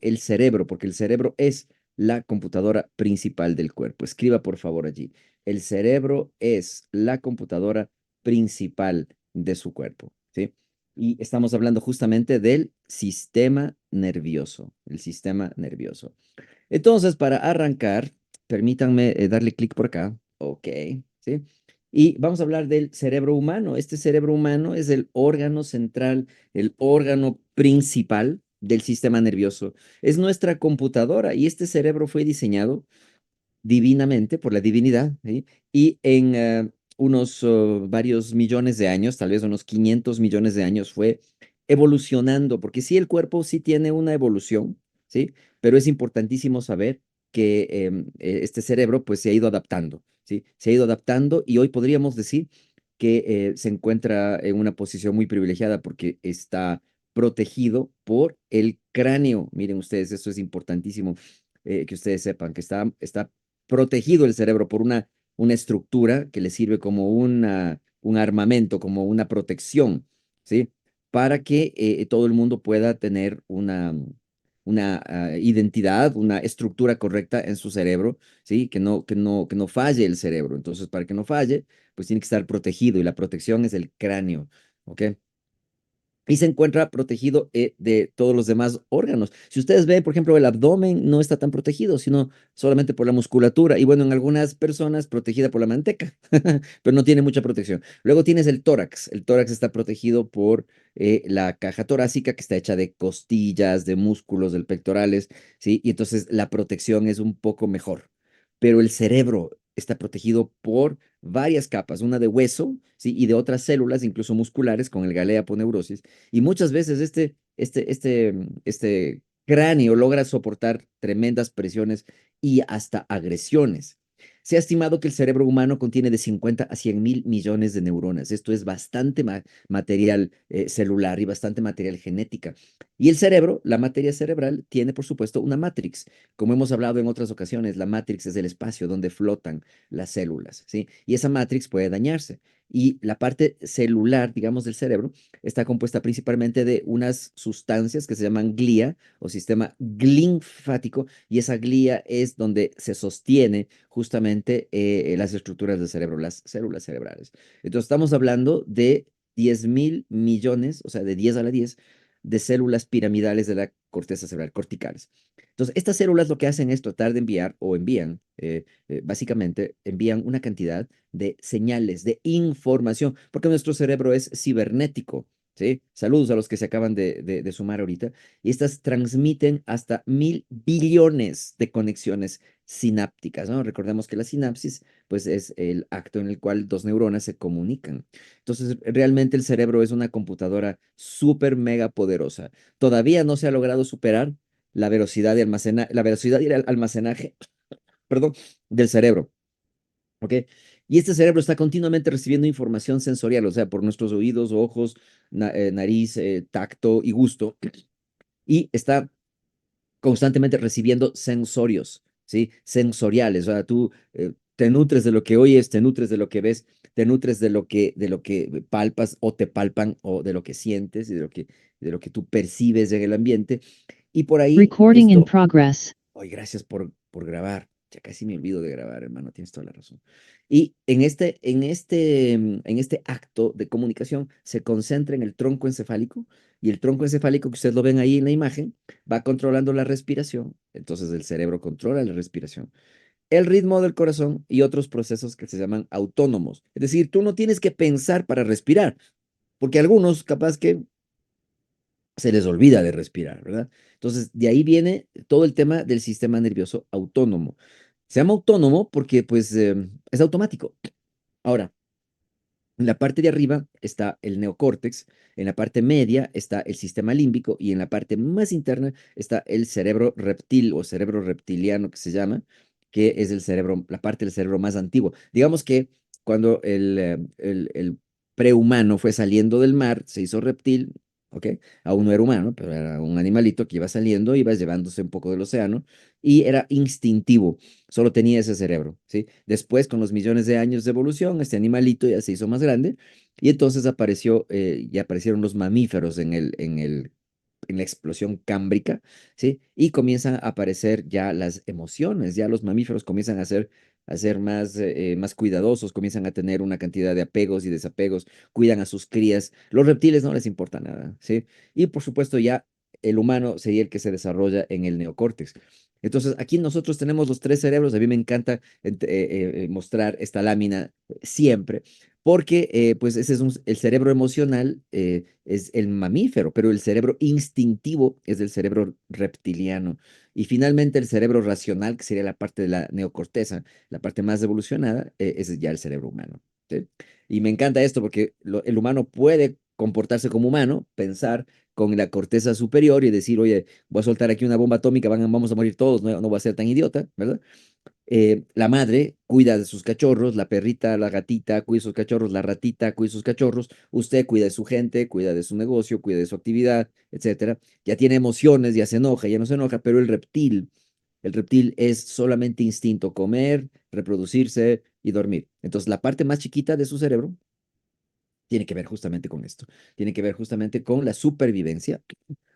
el cerebro, porque el cerebro es la computadora principal del cuerpo. Escriba por favor allí. El cerebro es la computadora principal de su cuerpo, ¿sí? Y estamos hablando justamente del sistema nervioso, el sistema nervioso. Entonces, para arrancar, permítanme darle clic por acá. Ok, ¿sí? Y vamos a hablar del cerebro humano. Este cerebro humano es el órgano central, el órgano principal del sistema nervioso. Es nuestra computadora y este cerebro fue diseñado divinamente por la divinidad, ¿sí? Y en unos varios millones de años, tal vez unos 500 millones de años, fue evolucionando, porque sí, el cuerpo sí tiene una evolución, ¿sí? Pero es importantísimo saber que este cerebro pues se ha ido adaptando, ¿sí? Se ha ido adaptando y hoy podríamos decir que se encuentra en una posición muy privilegiada porque está protegido por el cráneo. Miren ustedes, esto es importantísimo que ustedes sepan, que está protegido el cerebro por una estructura que le sirve como un armamento, como una protección, ¿sí? Para que todo el mundo pueda tener una identidad, una estructura correcta en su cerebro, ¿sí? Que no falle el cerebro. Entonces, para que no falle, pues tiene que estar protegido y la protección es el cráneo, ¿ok? Y se encuentra protegido de todos los demás órganos. Si ustedes ven, por ejemplo, el abdomen no está tan protegido, sino solamente por la musculatura. Y bueno, en algunas personas protegida por la manteca, pero no tiene mucha protección. Luego tienes el tórax. El tórax está protegido por la caja torácica, que está hecha de costillas, de músculos, del pectorales, ¿sí? Y entonces la protección es un poco mejor. Pero el cerebro está protegido por varias capas, una de hueso, ¿sí? Y de otras células, incluso musculares, con el galea aponeurosis. Y muchas veces este cráneo logra soportar tremendas presiones y hasta agresiones. Se ha estimado que el cerebro humano contiene de 50 a 100 mil millones de neuronas. Esto es bastante material celular y bastante material genética. Y el cerebro, la materia cerebral, tiene, por supuesto, una matrix. Como hemos hablado en otras ocasiones, la matrix es el espacio donde flotan las células, ¿sí? Y esa matrix puede dañarse. Y la parte celular, digamos, del cerebro está compuesta principalmente de unas sustancias que se llaman glía o sistema linfático, y esa glía es donde se sostiene justamente las estructuras del cerebro, las células cerebrales. Entonces, estamos hablando de 10.000 millones, o sea, de 10 a la 10, de células piramidales de la corteza cerebral, corticales. Entonces, estas células lo que hacen es tratar de enviar o envían, básicamente, envían una cantidad de señales, de información, porque nuestro cerebro es cibernético, ¿sí? Saludos a los que se acaban de sumar ahorita. Y estas transmiten hasta 1.000 billones de conexiones sinápticas, ¿no? Recordemos que la sinapsis, pues, es el acto en el cual dos neuronas se comunican. Entonces, realmente el cerebro es una computadora súper mega poderosa. Todavía no se ha logrado superar la velocidad y el almacenaje, perdón, del cerebro. ¿Ok? Y este cerebro está continuamente recibiendo información sensorial, o sea, por nuestros oídos, ojos, nariz, tacto y gusto, y está constantemente recibiendo sensorios, ¿sí? Sensoriales, o sea, tú te nutres de lo que oyes, te nutres de lo que ves, te nutres de lo que palpas o te palpan, o de lo que sientes y de lo que tú percibes en el ambiente. Y por ahí Recording in esto. progress. Ay, gracias por grabar. Ya casi me olvido de grabar, hermano, tienes toda la razón. Y en este acto de comunicación se concentra en el tronco encefálico, y el tronco encefálico, que ustedes lo ven ahí en la imagen, va controlando la respiración. Entonces el cerebro controla la respiración, el ritmo del corazón y otros procesos que se llaman autónomos. Es decir, tú no tienes que pensar para respirar, porque algunos capaz que se les olvida de respirar, ¿verdad? Entonces, de ahí viene todo el tema del sistema nervioso autónomo. Se llama autónomo porque, pues, es automático. Ahora, en la parte de arriba está el neocórtex, en la parte media está el sistema límbico y en la parte más interna está el cerebro reptil o cerebro reptiliano que se llama, que es la parte del cerebro más antiguo. Digamos que cuando el prehumano fue saliendo del mar, se hizo reptil, ¿ok? Aún no era humano, pero era un animalito que iba saliendo, iba llevándose un poco del océano y era instintivo, solo tenía ese cerebro, ¿sí? Después, con los millones de años de evolución, este animalito ya se hizo más grande y entonces ya aparecieron los mamíferos en la explosión cámbrica, ¿sí? Y comienzan a aparecer ya las emociones, ya los mamíferos comienzan a ser más, más cuidadosos, comienzan a tener una cantidad de apegos y desapegos, cuidan a sus crías. Los reptiles no les importa nada, ¿sí? Y por supuesto ya el humano sería el que se desarrolla en el neocórtex. Entonces, aquí nosotros tenemos los tres cerebros. A mí me encanta mostrar esta lámina siempre, porque pues ese es el cerebro emocional, es el mamífero, pero el cerebro instintivo es el cerebro reptiliano. Y finalmente el cerebro racional, que sería la parte de la neocorteza, la parte más evolucionada, ese es ya el cerebro humano. ¿Sí? Y me encanta esto porque el humano puede comportarse como humano, pensar con la corteza superior y decir, oye, voy a soltar aquí una bomba atómica, vamos a morir todos, no, no voy a ser tan idiota, ¿verdad? La madre cuida de sus cachorros, la perrita, la gatita cuida de sus cachorros, la ratita cuida de sus cachorros, usted cuida de su gente, cuida de su negocio, cuida de su actividad, etcétera. Ya tiene emociones, ya se enoja, ya no se enoja, pero el reptil es solamente instinto, comer, reproducirse y dormir. Entonces, la parte más chiquita de su cerebro tiene que ver justamente con esto, tiene que ver justamente con la supervivencia.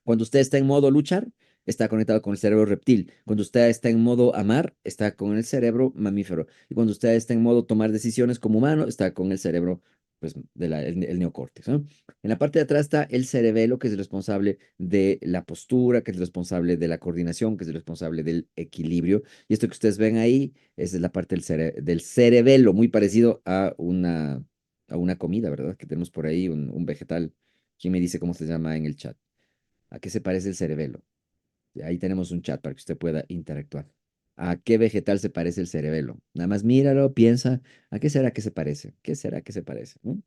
Cuando usted está en modo luchar, está conectado con el cerebro reptil. Cuando usted está en modo amar, está con el cerebro mamífero. Y cuando usted está en modo tomar decisiones como humano, está con el cerebro, pues, el neocórtex, ¿no? En la parte de atrás está el cerebelo, que es el responsable de la postura, que es el responsable de la coordinación, que es el responsable del equilibrio. Y esto que ustedes ven ahí, esa es la parte del cerebelo, muy parecido a una comida, ¿verdad? Que tenemos por ahí, un vegetal. ¿Quién me dice cómo se llama en el chat? ¿A qué se parece el cerebelo? Ahí tenemos un chat para que usted pueda interactuar. ¿A qué vegetal se parece el cerebelo? Nada más míralo, piensa, ¿a qué será que se parece? ¿Qué será que se parece? ¿No?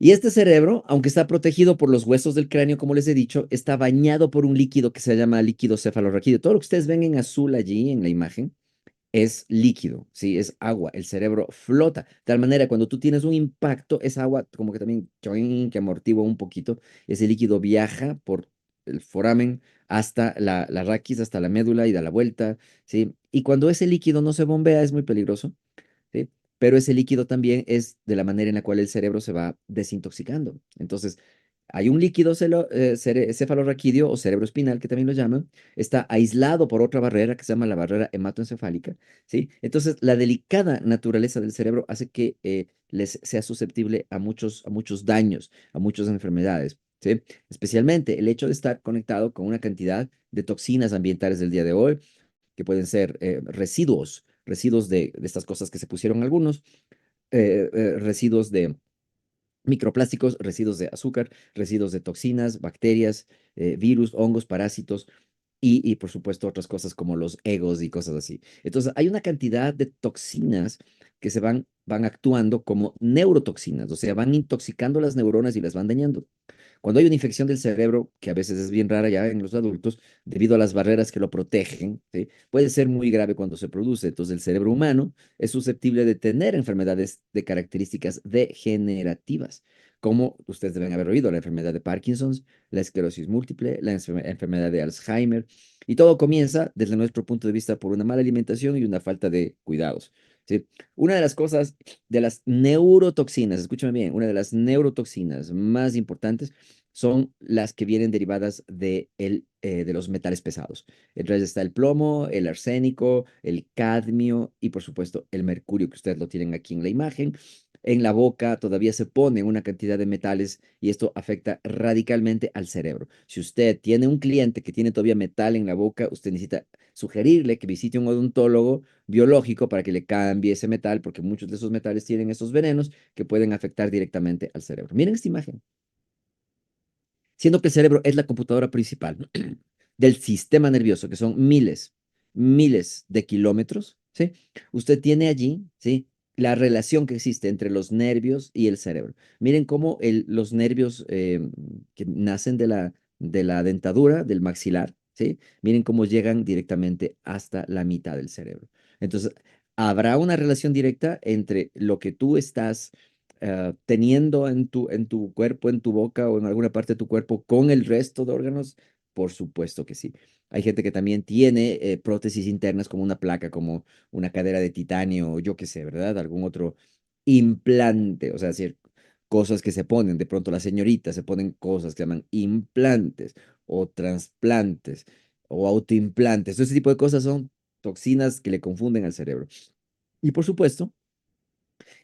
Y este cerebro, aunque está protegido por los huesos del cráneo, como les he dicho, está bañado por un líquido que se llama líquido cefalorraquídeo. Todo lo que ustedes ven en azul allí en la imagen es líquido, ¿sí? Es agua. El cerebro flota. De tal manera, cuando tú tienes un impacto, esa agua como que también choing, que amortigua un poquito. Ese líquido viaja por el foramen hasta la raquis, hasta la médula y da la vuelta, ¿sí? Y cuando ese líquido no se bombea, es muy peligroso, ¿sí? Pero ese líquido también es de la manera en la cual el cerebro se va desintoxicando. Entonces, hay un líquido cefalorraquídeo o cerebroespinal, que también lo llaman, está aislado por otra barrera que se llama la barrera hematoencefálica, ¿sí? Entonces, la delicada naturaleza del cerebro hace que les sea susceptible a muchos daños, a muchas enfermedades, ¿sí? Especialmente el hecho de estar conectado con una cantidad de toxinas ambientales del día de hoy, que pueden ser residuos de estas cosas que se pusieron algunos, residuos de microplásticos, residuos de azúcar, residuos de toxinas, bacterias, virus, hongos, parásitos y, por supuesto, otras cosas como los egos y cosas así. Entonces, hay una cantidad de toxinas que van actuando como neurotoxinas, o sea, van intoxicando las neuronas y las van dañando. Cuando hay una infección del cerebro, que a veces es bien rara ya en los adultos, debido a las barreras que lo protegen, ¿sí? Puede ser muy grave cuando se produce. Entonces, el cerebro humano es susceptible de tener enfermedades de características degenerativas, como ustedes deben haber oído, la enfermedad de Parkinson, la esclerosis múltiple, la enfermedad de Alzheimer, y todo comienza, desde nuestro punto de vista, por una mala alimentación y una falta de cuidados. ¿Sí? Una de las cosas, de las neurotoxinas, escúchame bien, una de las neurotoxinas más importantes son las que vienen derivadas de los metales pesados. Entonces está el plomo, el arsénico, el cadmio y por supuesto el mercurio, que ustedes lo tienen aquí en la imagen. En la boca todavía se pone una cantidad de metales y esto afecta radicalmente al cerebro. Si usted tiene un cliente que tiene todavía metal en la boca, usted necesita sugerirle que visite un odontólogo biológico para que le cambie ese metal, porque muchos de esos metales tienen esos venenos que pueden afectar directamente al cerebro. Miren esta imagen. Siendo que el cerebro es la computadora principal del sistema nervioso, que son miles de kilómetros, ¿sí? Usted tiene allí, ¿sí? La relación que existe entre los nervios y el cerebro. Miren cómo los nervios que nacen de la dentadura, del maxilar, ¿sí? Miren cómo llegan directamente hasta la mitad del cerebro. Entonces, habrá una relación directa entre lo que tú estás teniendo en tu cuerpo, en tu boca o en alguna parte de tu cuerpo con el resto de órganos? Por supuesto que sí. Hay gente que también tiene prótesis internas como una placa, como una cadera de titanio, o yo qué sé, ¿verdad? Algún otro implante. O sea, cosas que se ponen. De pronto las señoritas se ponen cosas que llaman implantes o trasplantes o autoimplantes. Todo ese tipo de cosas son toxinas que le confunden al cerebro. Y por supuesto,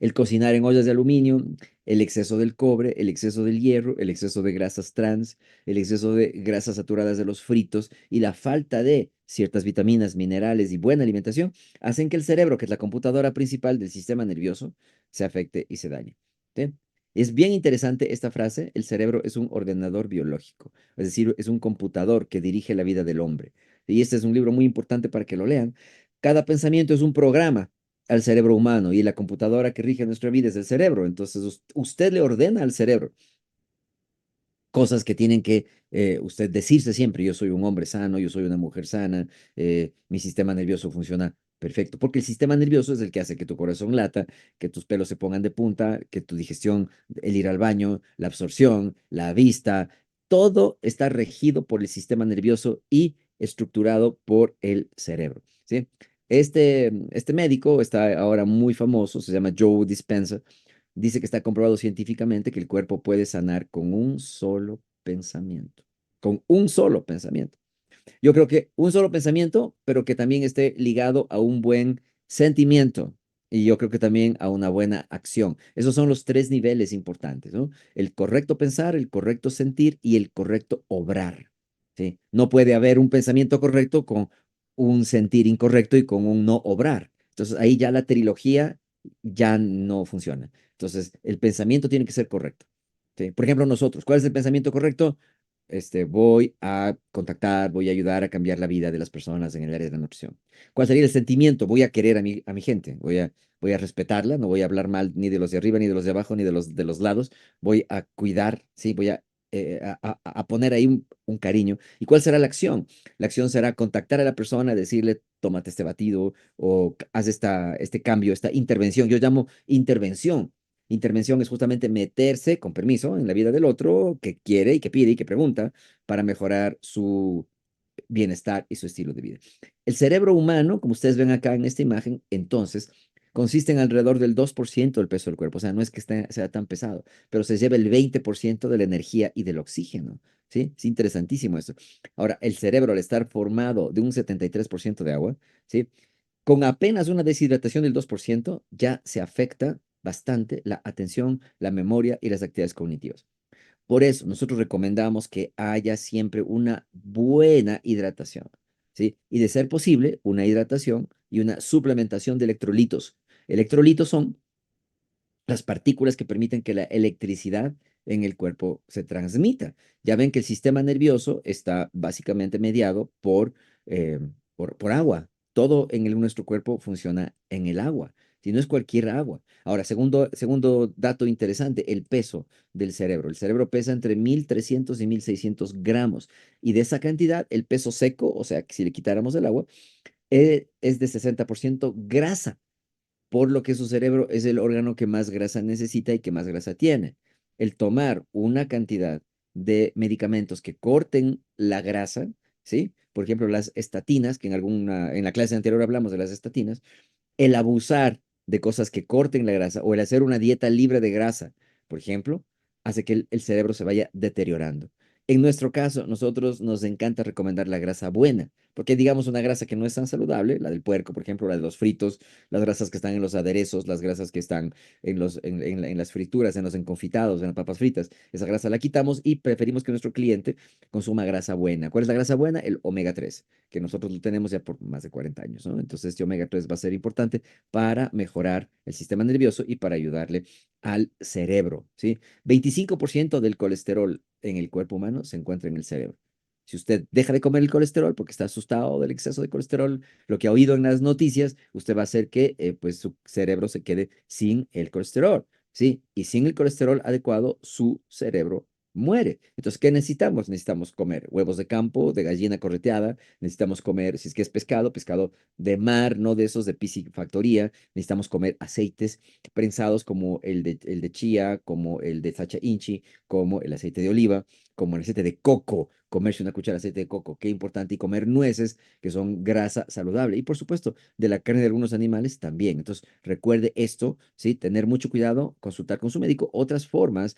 el cocinar en ollas de aluminio, el exceso del cobre, el exceso del hierro, el exceso de grasas trans, el exceso de grasas saturadas de los fritos y la falta de ciertas vitaminas, minerales y buena alimentación hacen que el cerebro, que es la computadora principal del sistema nervioso, se afecte y se dañe. ¿Sí? Es bien interesante esta frase: el cerebro es un ordenador biológico, es decir, es un computador que dirige la vida del hombre. Y este es un libro muy importante para que lo lean. Cada pensamiento es un programa al cerebro humano y la computadora que rige nuestra vida es el cerebro. Entonces, usted le ordena al cerebro cosas que tienen que usted decirse siempre: yo soy un hombre sano, yo soy una mujer sana, mi sistema nervioso funciona perfecto, porque el sistema nervioso es el que hace que tu corazón lata, que tus pelos se pongan de punta, que tu digestión, el ir al baño, la absorción, la vista, todo está regido por el sistema nervioso y estructurado por el cerebro, ¿sí? Este médico está ahora muy famoso, se llama Joe Dispenza. Dice que está comprobado científicamente que el cuerpo puede sanar con un solo pensamiento. Con un solo pensamiento. Yo creo que un solo pensamiento, pero que también esté ligado a un buen sentimiento. Y yo creo que también a una buena acción. Esos son los tres niveles importantes, ¿no? El correcto pensar, el correcto sentir y el correcto obrar, ¿sí? No puede haber un pensamiento correcto con un sentir incorrecto y con un no obrar. Entonces ahí ya la trilogía ya no funciona. Entonces el pensamiento tiene que ser correcto, ¿sí? Por ejemplo, nosotros, ¿cuál es el pensamiento correcto? Voy a contactar, voy a ayudar a cambiar la vida de las personas en el área de la nutrición. ¿Cuál sería el sentimiento? Voy a querer a mi gente, voy a respetarla, no voy a hablar mal ni de los de arriba, ni de los de abajo, ni de los lados. Voy a cuidar, ¿sí? Voy a poner ahí un cariño. ¿Y cuál será la acción? La acción será contactar a la persona, decirle: tómate este batido o haz este cambio, esta intervención. Yo llamo intervención. Intervención es justamente meterse con permiso en la vida del otro que quiere y que pide y que pregunta para mejorar su bienestar y su estilo de vida. El cerebro humano, como ustedes ven acá en esta imagen, entonces, consiste en alrededor del 2% del peso del cuerpo. O sea, no es que sea tan pesado, pero se lleva el 20% de la energía y del oxígeno. ¿Sí? Es interesantísimo esto. Ahora, el cerebro, al estar formado de un 73% de agua, ¿sí? Con apenas una deshidratación del 2% ya se afecta bastante la atención, la memoria y las actividades cognitivas. Por eso nosotros recomendamos que haya siempre una buena hidratación, ¿sí? Y de ser posible, una hidratación y una suplementación de electrolitos. Electrolitos son las partículas que permiten que la electricidad en el cuerpo se transmita. Ya ven que el sistema nervioso está básicamente mediado eh, por agua. Todo en nuestro cuerpo funciona en el agua, si no es cualquier agua. Ahora, segundo dato interesante: el peso del cerebro. El cerebro pesa entre 1.300 y 1.600 gramos. Y de esa cantidad, el peso seco, o sea, que si le quitáramos el agua, es de 60% grasa, por lo que su cerebro es el órgano que más grasa necesita y que más grasa tiene. El tomar una cantidad de medicamentos que corten la grasa, ¿sí? Por ejemplo, las estatinas, que en la clase anterior hablamos de las estatinas. El abusar de cosas que corten la grasa o el hacer una dieta libre de grasa, por ejemplo, hace que el cerebro se vaya deteriorando. En nuestro caso, nosotros nos encanta recomendar la grasa buena, porque digamos una grasa que no es tan saludable, la del puerco, por ejemplo, la de los fritos, las grasas que están en los aderezos, las grasas que están en las frituras, en los enconfitados, en las papas fritas. Esa grasa la quitamos y preferimos que nuestro cliente consuma grasa buena. ¿Cuál es la grasa buena? El omega 3, que nosotros lo tenemos ya por más de 40 años, ¿no? Entonces, este omega 3 va a ser importante para mejorar el sistema nervioso y para ayudarle al cerebro, ¿sí? 25% del colesterol en el cuerpo humano se encuentra en el cerebro. Si usted deja de comer el colesterol porque está asustado del exceso de colesterol, lo que ha oído en las noticias, usted va a hacer que pues su cerebro se quede sin el colesterol, ¿sí? Y sin el colesterol adecuado, su cerebro muere. Entonces, ¿qué necesitamos? Necesitamos comer huevos de campo, de gallina correteada, necesitamos comer, si es que es pescado, pescado de mar, no de esos de piscifactoría. Necesitamos comer aceites prensados como el de chía, como el de sacha inchi, como el aceite de oliva, como el aceite de coco. comerse una cuchara de aceite de coco, qué importante, y comer nueces, que son grasa saludable, y por supuesto, de la carne de algunos animales también. Entonces, recuerde esto, ¿sí? Tener mucho cuidado, consultar con su médico. Otras formas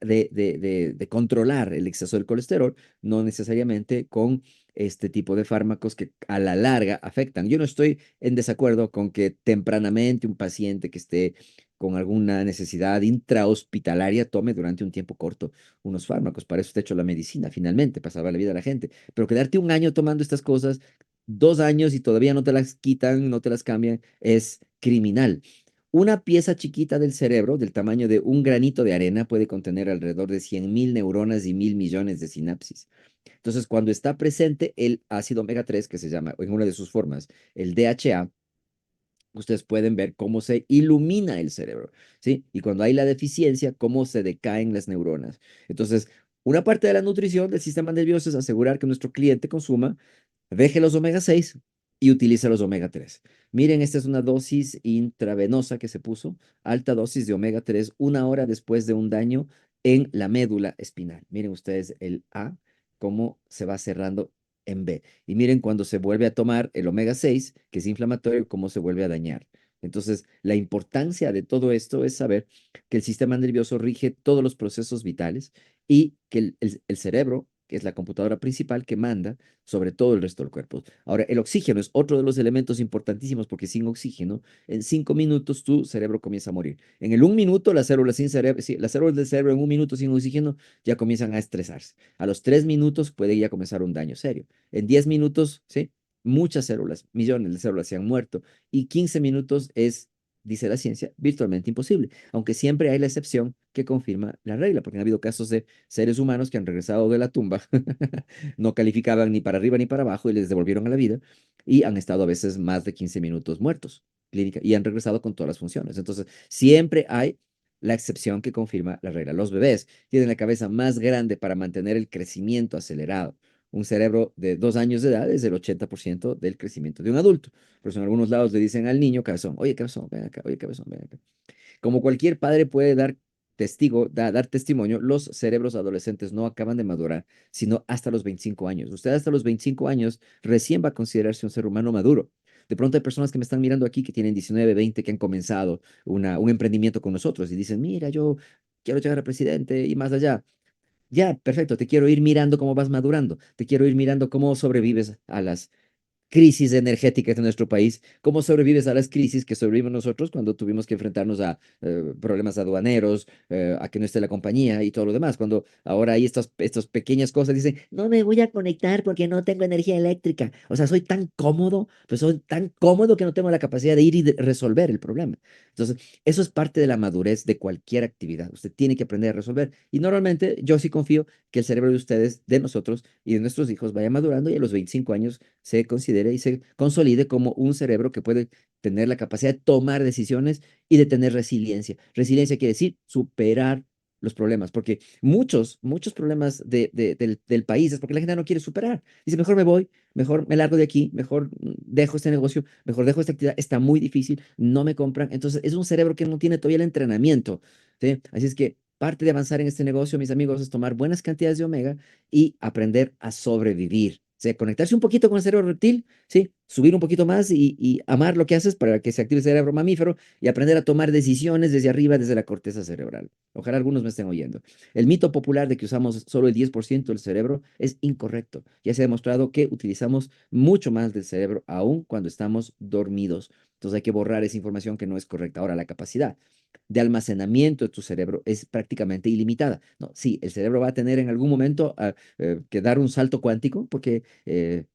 de controlar el exceso del colesterol, no necesariamente con este tipo de fármacos que a la larga afectan. Yo no estoy en desacuerdo con que tempranamente un paciente que esté con alguna necesidad intrahospitalaria tome durante un tiempo corto unos fármacos. Para eso está hecho la medicina, finalmente, para salvar la vida de la gente. Pero quedarte un año tomando estas cosas, 2 años y todavía no te las quitan, no te las cambian, es criminal. Una pieza chiquita del cerebro, del tamaño de un granito de arena, puede contener alrededor de 100.000 neuronas y 1.000 millones de sinapsis. Entonces, cuando está presente el ácido omega 3, que se llama en una de sus formas el DHA, ustedes pueden ver cómo se ilumina el cerebro, ¿sí? Y cuando hay la deficiencia, cómo se decaen las neuronas. Entonces, una parte de la nutrición del sistema nervioso es asegurar que nuestro cliente consuma, deje los omega 6 y utilice los omega 3. Miren, esta es una dosis intravenosa que se puso, alta dosis de omega 3 una hora después de un daño en la médula espinal. Miren ustedes el A, cómo se va cerrando en B. Y miren cuando se vuelve a tomar el omega 6, que es inflamatorio, cómo se vuelve a dañar. Entonces, la importancia de todo esto es saber que el sistema nervioso rige todos los procesos vitales y que el cerebro, que es la computadora principal que manda sobre todo el resto del cuerpo. Ahora, el oxígeno es otro de los elementos importantísimos porque sin oxígeno, en 5 minutos tu cerebro comienza a morir. En el 1 minuto, las células, sin cerebro, sí, las células del cerebro en 1 minuto sin oxígeno ya comienzan a estresarse. A los 3 minutos puede ya comenzar un daño serio. En 10 minutos, ¿sí? Muchas células, millones de células se han muerto y 15 minutos es, dice la ciencia, virtualmente imposible, aunque siempre hay la excepción que confirma la regla, porque han habido casos de seres humanos que han regresado de la tumba, no calificaban ni para arriba ni para abajo y les devolvieron a la vida y han estado a veces más de 15 minutos muertos clínica y han regresado con todas las funciones. Entonces, siempre hay la excepción que confirma la regla. Los bebés tienen la cabeza más grande para mantener el crecimiento acelerado. Un cerebro de 2 años de edad es el 80% del crecimiento de un adulto. Por eso en algunos lados le dicen al niño cabezón, oye cabezón, ven acá, oye cabezón, ven acá. Como cualquier padre puede dar dar testimonio, los cerebros adolescentes no acaban de madurar, sino hasta los 25 años. Usted hasta los 25 años recién va a considerarse un ser humano maduro. De pronto hay personas que me están mirando aquí que tienen 19, 20, que han comenzado un emprendimiento con nosotros y dicen, mira, yo quiero llegar a presidente y más allá. Ya, perfecto, te quiero ir mirando cómo vas madurando, te quiero ir mirando cómo sobrevives a las crisis energéticas de nuestro país. ¿Cómo sobrevives a las crisis que sobrevivimos nosotros cuando tuvimos que enfrentarnos a problemas aduaneros, a que no esté la compañía y todo lo demás? Cuando ahora hay estas pequeñas cosas, dicen, no me voy a conectar porque no tengo energía eléctrica. O sea, soy tan cómodo, pues soy tan cómodo que no tengo la capacidad de ir y de resolver el problema. Entonces, eso es parte de la madurez de cualquier actividad. Usted tiene que aprender a resolver. Y normalmente yo sí confío que el cerebro de ustedes, de nosotros y de nuestros hijos vaya madurando y a los 25 años se considere y se consolide como un cerebro que puede tener la capacidad de tomar decisiones y de tener resiliencia. Resiliencia quiere decir superar los problemas, porque muchos problemas del país es porque la gente no quiere superar. Dice, mejor me voy, mejor me largo de aquí, mejor dejo este negocio, mejor dejo esta actividad, está muy difícil, no me compran. Entonces, es un cerebro que no tiene todavía el entrenamiento, ¿sí? Así es que parte de avanzar en este negocio, mis amigos, es tomar buenas cantidades de omega y aprender a sobrevivir. O sea, conectarse un poquito con el cerebro reptil, ¿sí? Subir un poquito más y amar lo que haces para que se active el cerebro mamífero y aprender a tomar decisiones desde arriba, desde la corteza cerebral. Ojalá algunos me estén oyendo. El mito popular de que usamos solo el 10% del cerebro es incorrecto. Ya se ha demostrado que utilizamos mucho más del cerebro aún cuando estamos dormidos. Entonces hay que borrar esa información que no es correcta. Ahora, la capacidad de almacenamiento de tu cerebro es prácticamente ilimitada. No, sí, el cerebro va a tener en algún momento que dar un salto cuántico, porque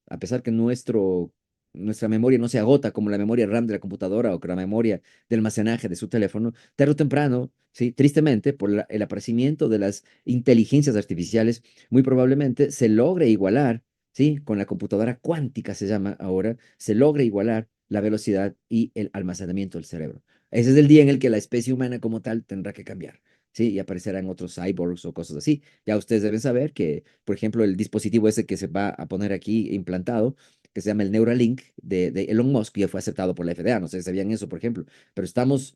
a pesar que nuestra memoria no se agota como la memoria RAM de la computadora o que la memoria de almacenaje de su teléfono, tarde o temprano, sí, tristemente, por el aparecimiento de las inteligencias artificiales, muy probablemente se logre igualar, sí, con la computadora cuántica se llama ahora, se logre igualar la velocidad y el almacenamiento del cerebro. Ese es el día en el que la especie humana como tal tendrá que cambiar, ¿sí? Y aparecerán otros cyborgs o cosas así. Ya ustedes deben saber que, por ejemplo, el dispositivo ese que se va a poner aquí implantado, que se llama el Neuralink de Elon Musk, ya fue aceptado por la FDA. No sé si sabían eso, por ejemplo. Pero estamos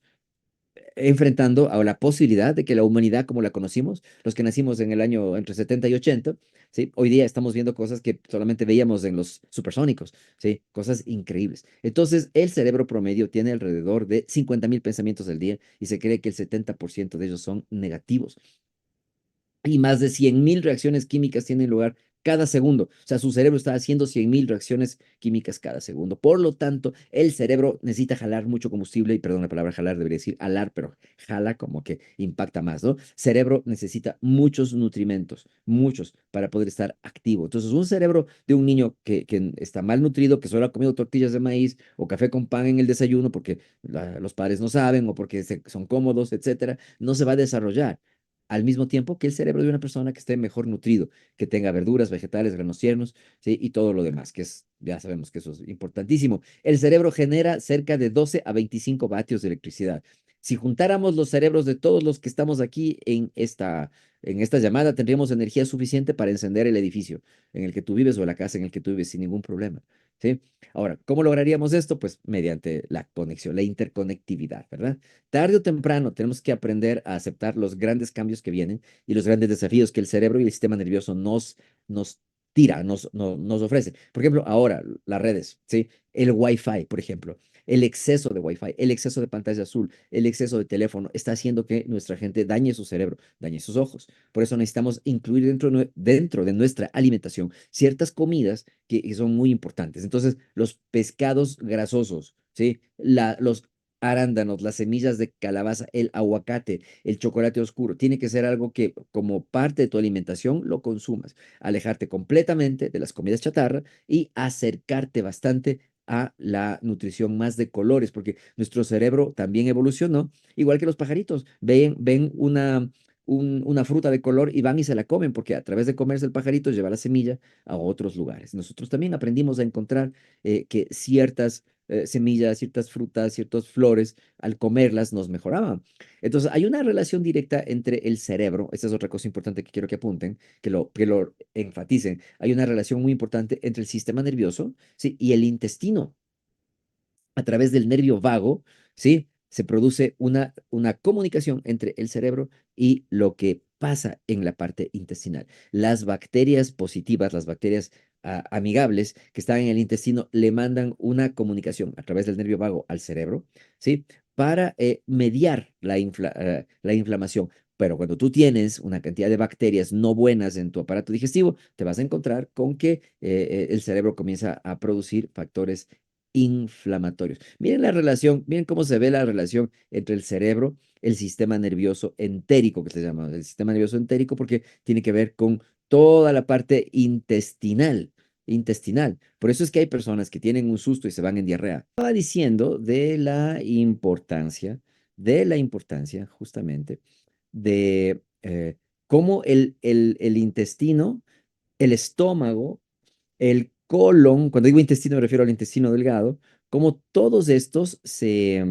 enfrentando a la posibilidad de que la humanidad como la conocimos, los que nacimos en el año entre 70 y 80, ¿sí? Hoy día estamos viendo cosas que solamente veíamos en los supersónicos, ¿sí? Cosas increíbles. Entonces, el cerebro promedio tiene alrededor de 50.000 pensamientos al día y se cree que el 70% de ellos son negativos y más de 100.000 reacciones químicas tienen lugar cada segundo. O sea, su cerebro está haciendo 100.000 reacciones químicas cada segundo. Por lo tanto, el cerebro necesita jalar mucho combustible, y perdón, la palabra jalar debería decir alar, pero jala como que impacta más, ¿no? Cerebro necesita muchos nutrimentos, muchos, para poder estar activo. Entonces, un cerebro de un niño que está mal nutrido, que solo ha comido tortillas de maíz o café con pan en el desayuno porque los padres no saben o porque son cómodos, etcétera, no se va a desarrollar al mismo tiempo que el cerebro de una persona que esté mejor nutrido, que tenga verduras, vegetales, granos tiernos, ¿sí? Y todo lo demás, que es, ya sabemos que eso es importantísimo. El cerebro genera cerca de 12 a 25 vatios de electricidad. Si juntáramos los cerebros de todos los que estamos aquí en esta llamada, tendríamos energía suficiente para encender el edificio en el que tú vives o la casa en el que tú vives sin ningún problema, ¿sí? Ahora, ¿cómo lograríamos esto? Pues mediante la conexión, la interconectividad, ¿verdad? Tarde o temprano tenemos que aprender a aceptar los grandes cambios que vienen y los grandes desafíos que el cerebro y el sistema nervioso nos tira, nos ofrece. Por ejemplo, ahora las redes, ¿sí? El Wi-Fi, por ejemplo, el exceso de Wi-Fi, el exceso de pantalla azul, el exceso de teléfono está haciendo que nuestra gente dañe su cerebro, dañe sus ojos. Por eso necesitamos incluir dentro de nuestra alimentación ciertas comidas que son muy importantes. Entonces, los pescados grasosos, ¿sí? Los arándanos, las semillas de calabaza, el aguacate, el chocolate oscuro. Tiene que ser algo que como parte de tu alimentación lo consumas. Alejarte completamente de las comidas chatarra y acercarte bastante a la nutrición más de colores, porque nuestro cerebro también evolucionó, igual que los pajaritos. Ven una fruta de color y van y se la comen, porque a través de comerse el pajarito lleva la semilla a otros lugares. Nosotros también aprendimos a encontrar que ciertas semillas, ciertas frutas, ciertas flores, al comerlas nos mejoraban. Entonces, hay una relación directa entre el cerebro, esta es otra cosa importante que quiero que apunten, que lo enfaticen. Hay una relación muy importante entre el sistema nervioso, ¿sí? Y el intestino. A través del nervio vago, ¿sí? Se produce una comunicación entre el cerebro y lo que pasa en la parte intestinal. Las bacterias positivas, las bacterias amigables que están en el intestino, le mandan una comunicación a través del nervio vago al cerebro, ¿sí? Para mediar la inflamación. Pero cuando tú tienes una cantidad de bacterias no buenas en tu aparato digestivo, te vas a encontrar con que el cerebro comienza a producir factores inflamatorios. Miren la relación, miren cómo se ve la relación entre el cerebro, el sistema nervioso entérico, que se llama, el sistema nervioso entérico, porque tiene que ver con toda la parte intestinal. Por eso es que hay personas que tienen un susto y se van en diarrea. Estaba diciendo de la importancia justamente de cómo el intestino, el estómago, el colon, cuando digo intestino me refiero al intestino delgado, como todos estos se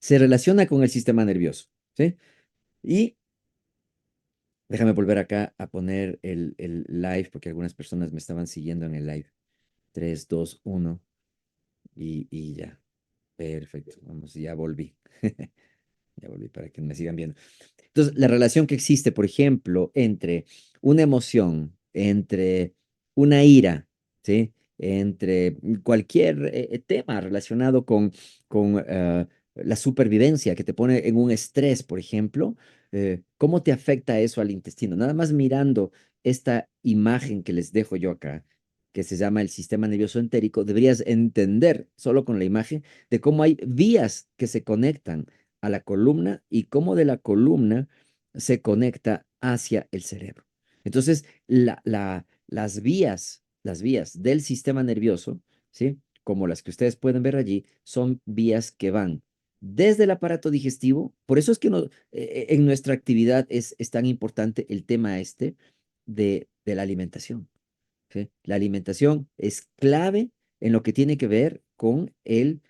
relaciona con el sistema nervioso, ¿sí? Y déjame volver acá a poner el live porque algunas personas me estaban siguiendo en el live. 3, 2, 1 y ya. Perfecto. Vamos, ya volví. Ya volví para que me sigan viendo. Entonces, la relación que existe, por ejemplo, entre una emoción, entre una ira, ¿sí? Entre cualquier tema relacionado con la supervivencia que te pone en un estrés, por ejemplo, ¿cómo te afecta eso al intestino? Nada más mirando esta imagen que les dejo yo acá, que se llama el sistema nervioso entérico, deberías entender solo con la imagen de cómo hay vías que se conectan a la columna y cómo de la columna se conecta hacia el cerebro. Entonces, las vías del sistema nervioso, ¿sí? Como las que ustedes pueden ver allí, son vías que van desde el aparato digestivo. Por eso es que en nuestra actividad es tan importante el tema este de la alimentación. ¿Sí? La alimentación es clave en lo que tiene que ver con el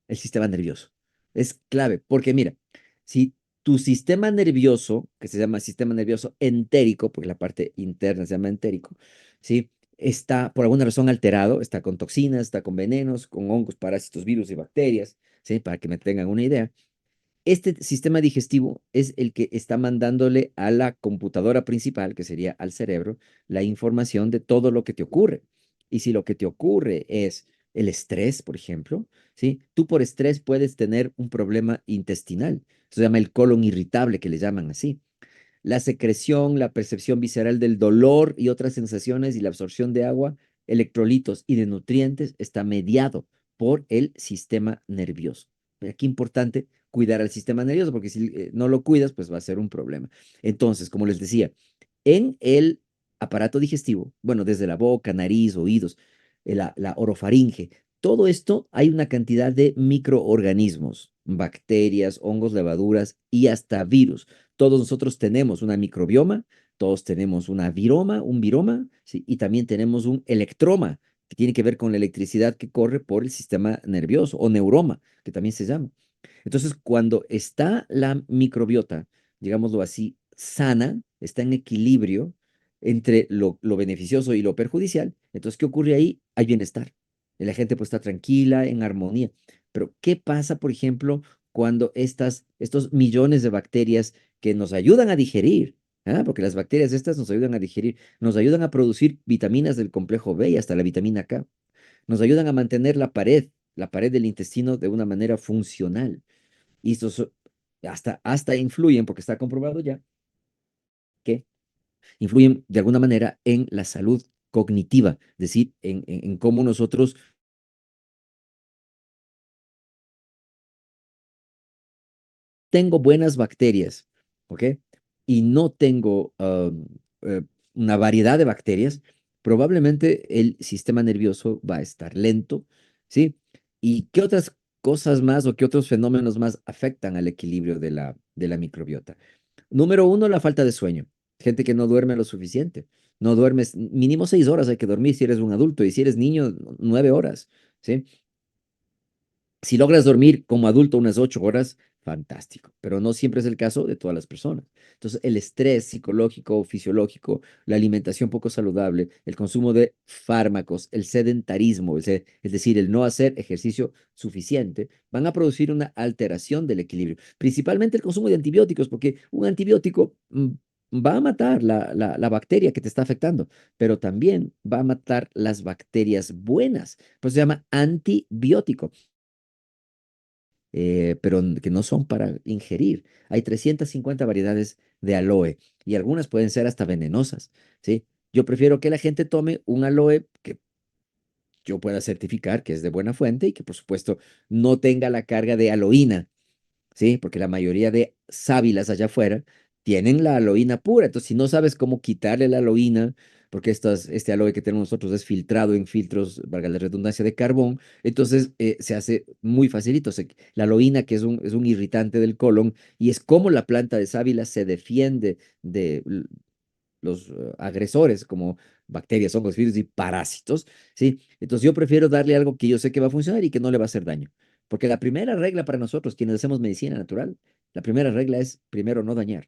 sistema nervioso. Es clave, porque mira, si tu sistema nervioso, que se llama sistema nervioso entérico, porque la parte interna se llama entérico, ¿sí? está por alguna razón alterado, está con toxinas, está con venenos, con hongos, parásitos, virus y bacterias, ¿sí? Para que me tengan una idea. Este sistema digestivo es el que está mandándole a la computadora principal, que sería al cerebro, la información de todo lo que te ocurre. Y si lo que te ocurre es el estrés, por ejemplo, ¿sí? Tú por estrés puedes tener un problema intestinal. Se llama el colon irritable, que le llaman así. La secreción, la percepción visceral del dolor y otras sensaciones y la absorción de agua, electrolitos y de nutrientes está mediado por el sistema nervioso. Aquí importante cuidar al sistema nervioso porque si no lo cuidas, pues va a ser un problema. Entonces, como les decía, en el aparato digestivo, bueno, desde la boca, nariz, oídos, la orofaringe, todo esto hay una cantidad de microorganismos, bacterias, hongos, levaduras y hasta virus. Todos nosotros tenemos una microbioma, todos tenemos una viroma, un viroma, ¿sí? Y también tenemos un electroma, que tiene que ver con la electricidad que corre por el sistema nervioso, o neuroma, que también se llama. Entonces, cuando está la microbiota, digámoslo así, sana, está en equilibrio entre lo beneficioso y lo perjudicial, entonces, ¿qué ocurre ahí? Hay bienestar. Y la gente pues está tranquila, en armonía. Pero, ¿qué pasa, por ejemplo, cuando estos millones de bacterias que nos ayudan a digerir, porque las bacterias estas nos ayudan a digerir, nos ayudan a producir vitaminas del complejo B y hasta la vitamina K, nos ayudan a mantener la pared del intestino de una manera funcional. Y estos hasta influyen, porque está comprobado ya, que influyen de alguna manera en la salud cognitiva, es decir, en cómo nosotros tengo buenas bacterias, ¿ok? Y no tengo una variedad de bacterias, probablemente el sistema nervioso va a estar lento, ¿sí? ¿Y qué otras cosas más o qué otros fenómenos más afectan al equilibrio de la microbiota? Número uno, la falta de sueño. Gente que no duerme lo suficiente. No duermes, mínimo 6 horas hay que dormir si eres un adulto y si eres niño, 9 horas, ¿sí? Si logras dormir como adulto unas 8 horas, fantástico, pero no siempre es el caso de todas las personas. Entonces, el estrés psicológico, fisiológico, la alimentación poco saludable, el consumo de fármacos, el sedentarismo, es decir, el no hacer ejercicio suficiente, van a producir una alteración del equilibrio. Principalmente el consumo de antibióticos, porque un antibiótico va a matar la bacteria que te está afectando, pero también va a matar las bacterias buenas. Pues se llama antibiótico, pero que no son para ingerir. Hay 350 variedades de aloe y algunas pueden ser hasta venenosas, ¿sí? Yo prefiero que la gente tome un aloe que yo pueda certificar que es de buena fuente y que por supuesto no tenga la carga de aloína, ¿sí? Porque la mayoría de sábilas allá afuera tienen la aloína pura. Entonces, si no sabes cómo quitarle la aloína, porque este aloe que tenemos nosotros es filtrado en filtros, valga la redundancia, de carbón, entonces se hace muy facilito. La aloína, que es un irritante del colon, y es como la planta de sábila se defiende de los agresores como bacterias, hongos, virus y parásitos, ¿sí? Entonces yo prefiero darle algo que yo sé que va a funcionar y que no le va a hacer daño. Porque la primera regla para nosotros, quienes hacemos medicina natural, la primera regla es primero no dañar.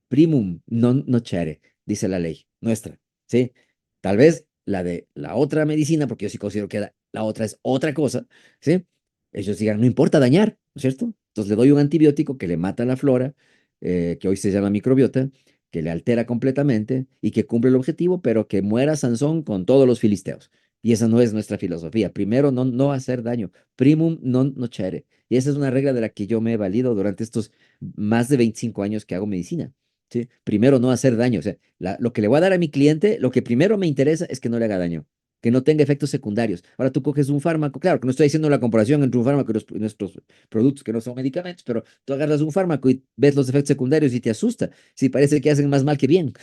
Primum non nocere, dice la ley nuestra, ¿sí? Tal vez la de la otra medicina, porque yo sí considero que la otra es otra cosa, ¿sí? Ellos digan, no importa dañar, ¿no es cierto? Entonces le doy un antibiótico que le mata la flora, que hoy se llama microbiota, que le altera completamente y que cumple el objetivo, pero que muera Sansón con todos los filisteos. Y esa no es nuestra filosofía. Primero, no hacer daño. Primum non nocere. Y esa es una regla de la que yo me he valido durante estos más de 25 años que hago medicina. ¿Sí? Primero, no hacer daño. O sea, lo que le voy a dar a mi cliente, lo que primero me interesa es que no le haga daño, que no tenga efectos secundarios. Ahora tú coges un fármaco, claro que no estoy haciendo la comparación entre un fármaco y nuestros productos que no son medicamentos, pero tú agarras un fármaco y ves los efectos secundarios y te asusta. Sí, parece que hacen más mal que bien.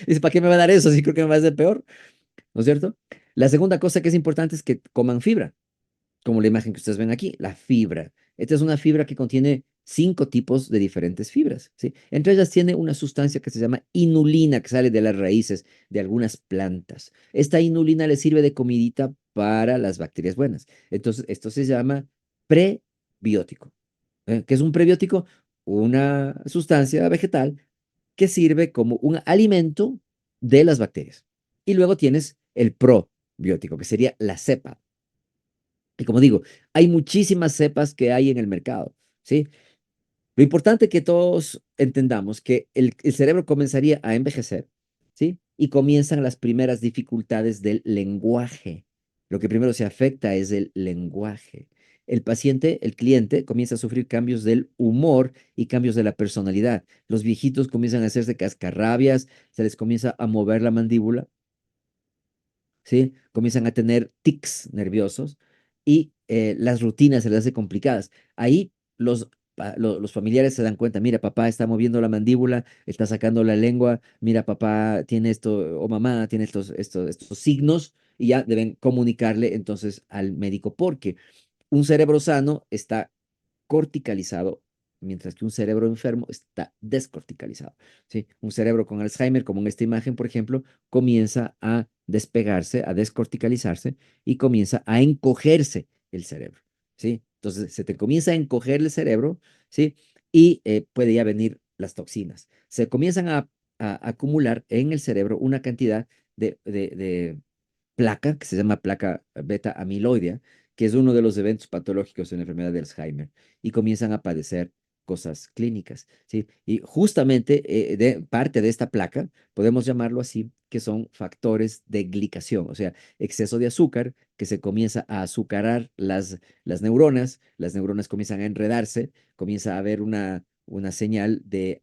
Dice, ¿para qué me va a dar eso? Sí, creo que me va a hacer peor, ¿no es cierto? La segunda cosa que es importante es que coman fibra, como la imagen que ustedes ven aquí, la fibra. Esta es una fibra que contiene 5 tipos de diferentes fibras, ¿sí? Entre ellas tiene una sustancia que se llama inulina, que sale de las raíces de algunas plantas. Esta inulina le sirve de comidita para las bacterias buenas. Entonces, esto se llama prebiótico. ¿Qué es un prebiótico? Una sustancia vegetal que sirve como un alimento de las bacterias. Y luego tienes el probiótico, que sería la cepa. Y como digo, hay muchísimas cepas que hay en el mercado, ¿sí? Lo importante es que todos entendamos que el cerebro comenzaría a envejecer, ¿sí? Y comienzan las primeras dificultades del lenguaje. Lo que primero se afecta es el lenguaje. El paciente, el cliente, comienza a sufrir cambios del humor y cambios de la personalidad. Los viejitos comienzan a hacerse cascarrabias, se les comienza a mover la mandíbula, ¿sí? Comienzan a tener tics nerviosos y las rutinas se les hace complicadas. Ahí los familiares se dan cuenta, mira, papá está moviendo la mandíbula, está sacando la lengua, mira, papá tiene esto, o mamá tiene estos signos, y ya deben comunicarle entonces al médico, porque un cerebro sano está corticalizado, mientras que un cerebro enfermo está descorticalizado. ¿Sí? Un cerebro con Alzheimer, como en esta imagen, por ejemplo, comienza a despegarse, a descorticalizarse y comienza a encogerse el cerebro. ¿Sí? Entonces, se te comienza a encoger el cerebro, ¿sí? Y puede ya venir las toxinas. Se comienzan a acumular en el cerebro una cantidad de placa, que se llama placa beta amiloidea, que es uno de los eventos patológicos en la enfermedad de Alzheimer, y comienzan a padecer cosas clínicas, ¿sí? Y justamente parte de esta placa, podemos llamarlo así, que son factores de glicación, o sea, exceso de azúcar, que se comienza a azucarar las neuronas comienzan a enredarse, comienza a haber una señal de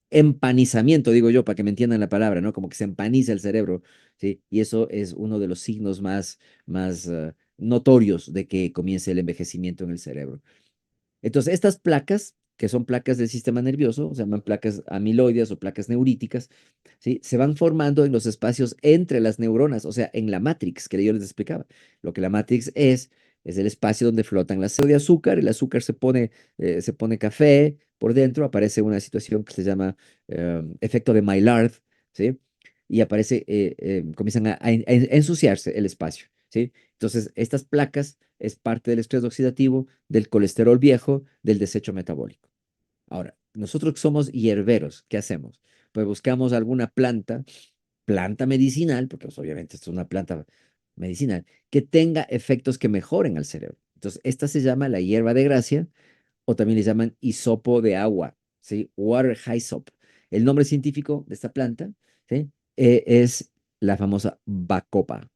empanizamiento, digo yo, para que me entiendan la palabra, ¿no? Como que se empaniza el cerebro, ¿sí? Y eso es uno de los signos más notorios de que comience el envejecimiento en el cerebro. Entonces, estas placas, que son placas del sistema nervioso, se llaman placas amiloides o placas neuríticas, ¿sí? Se van formando en los espacios entre las neuronas, o sea, en la matrix que yo les explicaba. Lo que la matrix es el espacio donde flotan las células de azúcar, el azúcar se pone café por dentro, aparece una situación que se llama efecto de Maillard, ¿sí? Y aparece, comienzan a ensuciarse el espacio, ¿sí? Entonces, estas placas es parte del estrés oxidativo, del colesterol viejo, del desecho metabólico. Ahora, nosotros que somos hierberos, ¿qué hacemos? Pues buscamos alguna planta medicinal, porque pues, obviamente esto es una planta medicinal, que tenga efectos que mejoren al cerebro. Entonces, esta se llama la hierba de gracia o también le llaman hisopo de agua, ¿sí? Water hyssop. El nombre científico de esta planta, ¿sí? Es la famosa bacopa,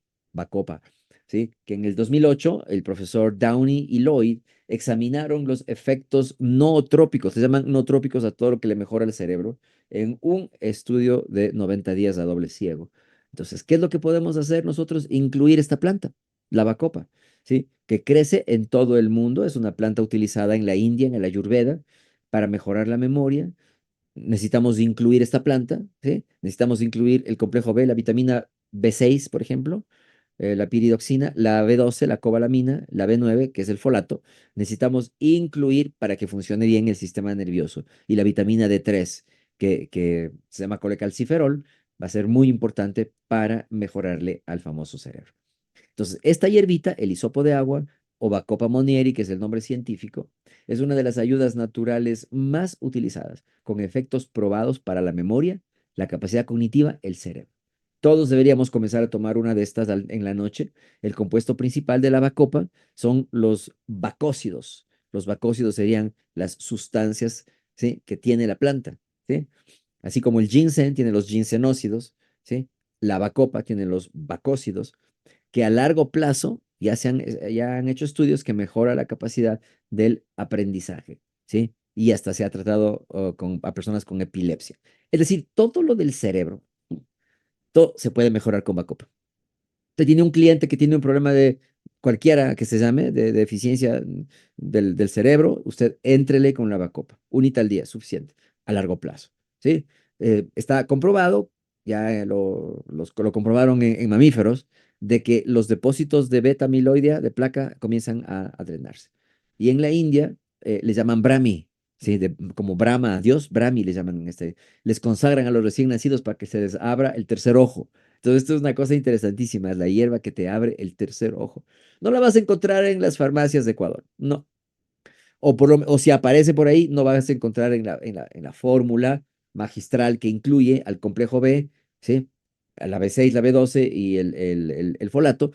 ¿sí? Que en el 2008 el profesor Downey y Lloyd examinaron los efectos nootrópicos, se llaman nootrópicos a todo lo que le mejora el cerebro, en un estudio de 90 días a doble ciego. Entonces, ¿qué es lo que podemos hacer nosotros? Incluir esta planta, la bacopa. ¿Sí? Que crece en todo el mundo. Es una planta utilizada en la India, en el Ayurveda, para mejorar la memoria. Necesitamos incluir esta planta, ¿sí? Necesitamos incluir el complejo B, la vitamina B6, por ejemplo, la piridoxina, la B12, la cobalamina, la B9, que es el folato. Necesitamos incluir para que funcione bien el sistema nervioso. Y la vitamina D3, que se llama colecalciferol, va a ser muy importante para mejorarle al famoso cerebro. Entonces, esta hierbita, el hisopo de agua o Bacopa monnieri, que es el nombre científico, es una de las ayudas naturales más utilizadas, con efectos probados para la memoria, la capacidad cognitiva, el cerebro. Todos deberíamos comenzar a tomar una de estas en la noche. El compuesto principal de la bacopa son los bacócidos. Los bacócidos serían las sustancias, ¿sí? Que tiene la planta, ¿sí? Así como el ginseng tiene los ginsenócidos, ¿sí? La bacopa tiene los bacócidos que a largo plazo ya han hecho estudios que mejora la capacidad del aprendizaje, ¿sí? Y hasta se ha tratado a personas con epilepsia. Es decir, todo lo del cerebro, todo se puede mejorar con Bacopa. Usted tiene un cliente que tiene un problema de cualquiera que se llame, de deficiencia del cerebro, usted éntrele con la Bacopa, unita al día, suficiente, a largo plazo, ¿sí? Está comprobado, ya lo comprobaron en mamíferos, de que los depósitos de beta amiloidea de placa comienzan a drenarse. Y en la India le llaman Brahmi, ¿sí? Como Brahma, Dios, Brahmi le llaman, les consagran a los recién nacidos para que se les abra el tercer ojo. Entonces, esto es una cosa interesantísima, es la hierba que te abre el tercer ojo. No la vas a encontrar en las farmacias de Ecuador, no. O si aparece por ahí, no vas a encontrar en la fórmula magistral que incluye al complejo B, ¿sí? la B6, la B12 y el folato,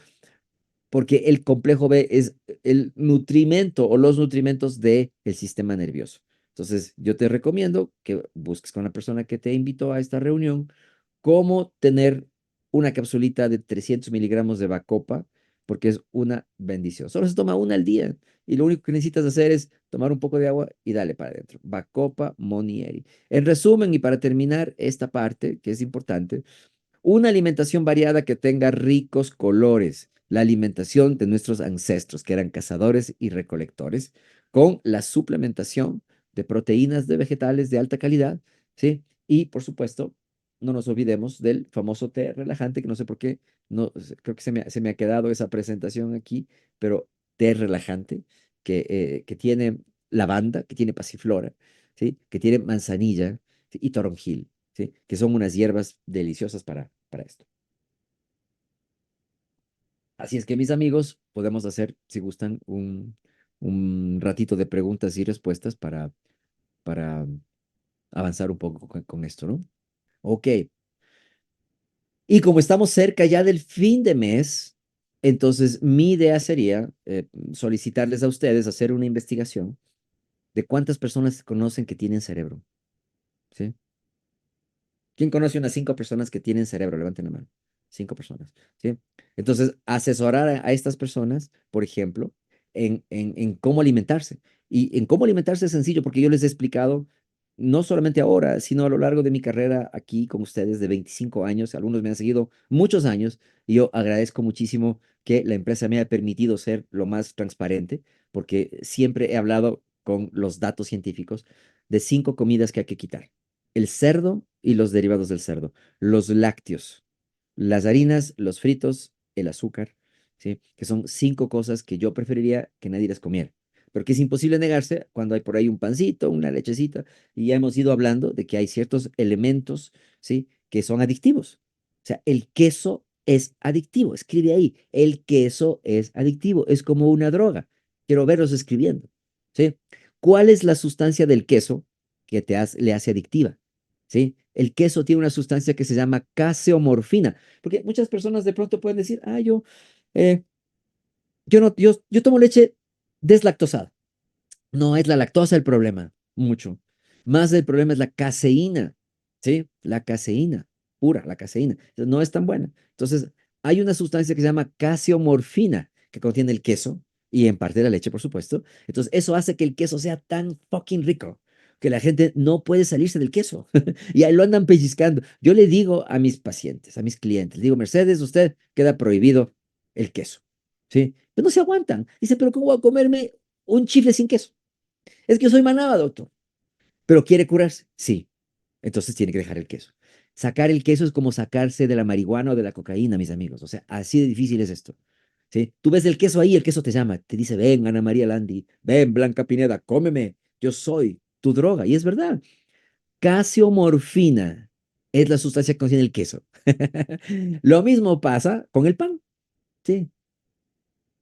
porque el complejo B es el nutrimento o los nutrimentos del sistema nervioso. Entonces, yo te recomiendo que busques con la persona que te invitó a esta reunión cómo tener una capsulita de 300 miligramos de Bacopa, porque es una bendición. Solo se toma una al día y lo único que necesitas hacer es tomar un poco de agua y dale para adentro. Bacopa Monieri. En resumen, y para terminar esta parte, que es importante, una alimentación variada que tenga ricos colores, la alimentación de nuestros ancestros, que eran cazadores y recolectores, con la suplementación de proteínas de vegetales de alta calidad, ¿sí? Y por supuesto, no nos olvidemos del famoso té relajante, que no sé por qué, no, creo que se me ha quedado esa presentación aquí, pero té relajante que tiene lavanda, que tiene pasiflora, ¿sí? Que tiene manzanilla, ¿sí? Y toronjil. ¿Sí? Que son unas hierbas deliciosas para esto. Así es que, mis amigos, podemos hacer, si gustan, un ratito de preguntas y respuestas para avanzar un poco con esto, ¿no? Ok. Y como estamos cerca ya del fin de mes, entonces mi idea sería solicitarles a ustedes hacer una investigación de cuántas personas conocen que tienen cerebro, ¿sí? ¿Quién conoce unas 5 personas que tienen cerebro? Levanten la mano. 5 personas, ¿sí? Entonces, asesorar a estas personas, por ejemplo, en cómo alimentarse. Y en cómo alimentarse es sencillo, porque yo les he explicado, no solamente ahora, sino a lo largo de mi carrera aquí con ustedes de 25 años. Algunos me han seguido muchos años y yo agradezco muchísimo que la empresa me haya permitido ser lo más transparente, porque siempre he hablado con los datos científicos de 5 comidas que hay que quitar: el cerdo y los derivados del cerdo, los lácteos, las harinas, los fritos, el azúcar, ¿sí? Que son 5 cosas que yo preferiría que nadie las comiera. Pero que es imposible negarse cuando hay por ahí un pancito, una lechecita, y ya hemos ido hablando de que hay ciertos elementos, ¿sí? Que son adictivos. O sea, el queso es adictivo. Escribe ahí, el queso es adictivo, es como una droga. Quiero verlos escribiendo, ¿sí? ¿Cuál es la sustancia del queso que le hace adictiva? ¿Sí? El queso tiene una sustancia que se llama caseomorfina, porque muchas personas de pronto pueden decir, eh, yo no, yo tomo leche deslactosada. No es la lactosa el problema, mucho. Más el problema es la caseína, ¿sí? La caseína, pura, la caseína. Entonces, no es tan buena. Entonces, hay una sustancia que se llama caseomorfina, que contiene el queso y en parte la leche, por supuesto. Entonces, eso hace que el queso sea tan fucking rico que la gente no puede salirse del queso y ahí lo andan pellizcando. Yo le digo a mis pacientes, a mis clientes, digo, Mercedes, usted queda prohibido el queso, ¿sí? Pero no se aguantan. Dice, pero ¿cómo voy a comerme un chifle sin queso? Es que yo soy manaba, doctor. Pero quiere curarse. Sí. Entonces tiene que dejar el queso. Sacar el queso es como sacarse de la marihuana o de la cocaína, mis amigos. O sea, así de difícil es esto. ¿Sí? Tú ves el queso ahí, el queso te llama, te dice, ven, Ana María Landi, ven, Blanca Pineda, cómeme, yo soy tu droga. Y es verdad. Casiomorfina es la sustancia que contiene el queso. Lo mismo pasa con el pan. Sí.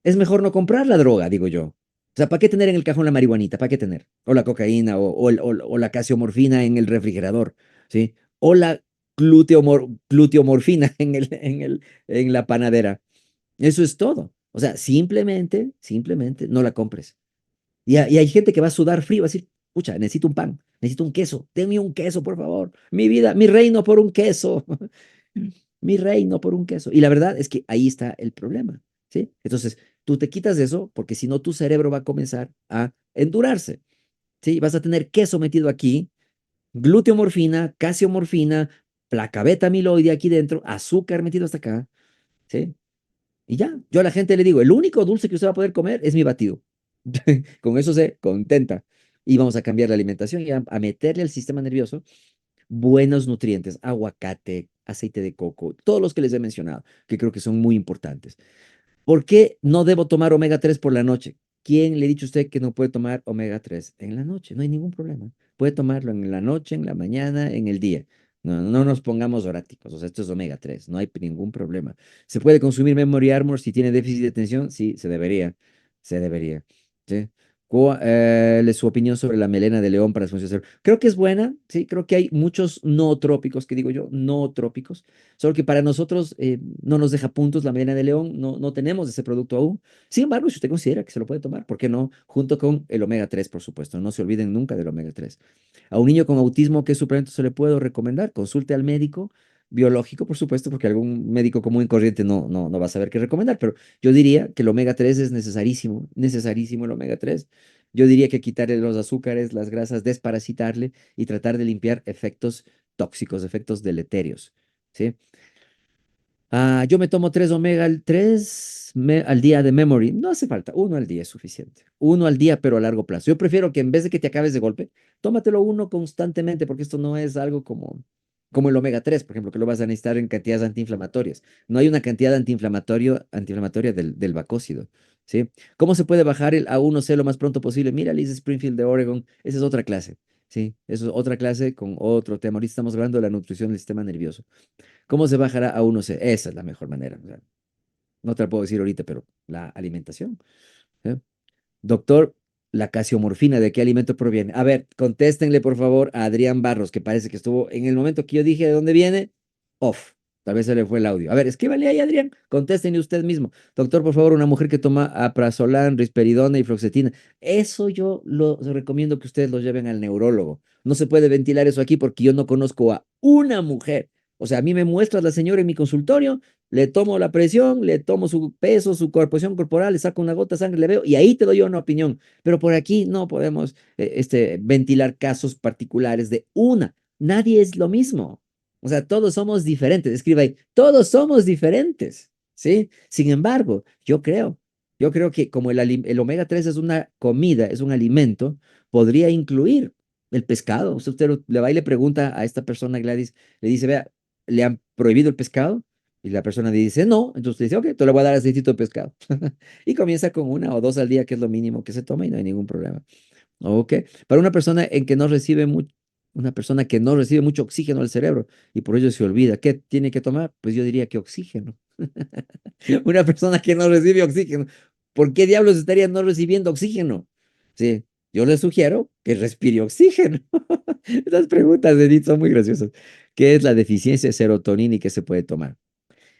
Es mejor no comprar la droga, digo yo. O sea, ¿para qué tener en el cajón la marihuanita? ¿Para qué tener? O la cocaína o la casiomorfina en el refrigerador, ¿sí? O la gluteomorfina en la panadera. Eso es todo. O sea, simplemente no la compres. Y hay gente que va a sudar frío, va a decir, pucha, necesito un pan, necesito un queso, denme un queso, por favor. Mi vida, mi reino por un queso. Mi reino por un queso. Y la verdad es que ahí está el problema, ¿sí? Entonces, tú te quitas de eso porque si no, tu cerebro va a comenzar a endurarse, ¿sí? Vas a tener queso metido aquí, gluteomorfina, casiomorfina, placa beta amiloide aquí dentro, azúcar metido hasta acá, ¿sí? Y ya, yo a la gente le digo, el único dulce que usted va a poder comer es mi batido. Con eso se contenta. Y vamos a cambiar la alimentación y a meterle al sistema nervioso buenos nutrientes, aguacate, aceite de coco, todos los que les he mencionado, que creo que son muy importantes. ¿Por qué no debo tomar omega 3 por la noche? ¿Quién le ha dicho a usted que no puede tomar omega 3 en la noche? No hay ningún problema. Puede tomarlo en la noche, en la mañana, en el día. No, no nos pongamos oráticos, o sea, esto es omega 3, no hay ningún problema. ¿Se puede consumir Memory Armor si tiene déficit de atención? Sí, se debería, ¿sí? Su opinión sobre la melena de león para desfunción cerebral. Creo que es buena, sí, creo que hay muchos nootrópicos, que digo yo, nootrópicos, solo que para nosotros no nos deja puntos la melena de león, no tenemos ese producto aún. Sin embargo, si usted considera que se lo puede tomar, ¿por qué no? Junto con el omega 3, por supuesto, no se olviden nunca del omega 3. A un niño con autismo, ¿qué suplemento se le puedo recomendar? Consulte al médico biológico, por supuesto, porque algún médico común y corriente no va a saber qué recomendar, pero yo diría que el omega 3 es necesarísimo, necesarísimo el omega 3. Yo diría que quitarle los azúcares, las grasas, desparasitarle y tratar de limpiar efectos tóxicos, efectos deleterios, ¿sí? Yo me tomo 3 omega 3 al día de memory. No hace falta, uno al día es suficiente. Uno al día, pero a largo plazo. Yo prefiero que en vez de que te acabes de golpe, tómatelo uno constantemente, porque esto no es algo como el omega 3, por ejemplo, que lo vas a necesitar en cantidades antiinflamatorias. No hay una cantidad antiinflamatoria del vacócido, ¿sí? ¿Cómo se puede bajar el A1C lo más pronto posible? Mira, Liz Springfield de Oregon, esa es otra clase, ¿sí? Eso es otra clase con otro tema. Ahorita estamos hablando de la nutrición del sistema nervioso. ¿Cómo se bajará a 1C? Esa es la mejor manera. O sea, no te la puedo decir ahorita, pero la alimentación. ¿Eh? Doctor, la casiomorfina, ¿de qué alimento proviene? A ver, contéstenle por favor a Adrián Barros, que parece que estuvo en el momento que yo dije de dónde viene, off. Tal vez se le fue el audio. A ver, escríbale ahí, Adrián. Contéstenle usted mismo. Doctor, por favor, una mujer que toma aprazolam, risperidona y fluoxetina. Eso yo lo recomiendo que ustedes lo lleven al neurólogo. No se puede ventilar eso aquí porque yo no conozco a una mujer. O sea, a mí me muestras la señora en mi consultorio, le tomo la presión, le tomo su peso, su corposición corporal, le saco una gota de sangre, le veo y ahí te doy yo una opinión. Pero por aquí no podemos ventilar casos particulares de una. Nadie es lo mismo. O sea, todos somos diferentes. Escriba ahí, todos somos diferentes, ¿sí? Sin embargo, yo creo que como el omega 3 es una comida, es un alimento, podría incluir el pescado. Usted le va y le pregunta a esta persona, Gladys, le dice, vea, ¿le han prohibido el pescado? Y la persona dice, no. Entonces usted dice, ok, te le voy a dar aceitito de pescado. Y comienza con 1 o 2 al día, que es lo mínimo que se toma y no hay ningún problema. Ok. Para una persona que no recibe mucho oxígeno al cerebro y por ello se olvida, ¿qué tiene que tomar? Pues yo diría que oxígeno. Una persona que no recibe oxígeno, ¿por qué diablos estaría no recibiendo oxígeno? Sí, yo le sugiero que respire oxígeno. Estas preguntas de Edith son muy graciosas. ¿Qué es la deficiencia de serotonina y qué se puede tomar?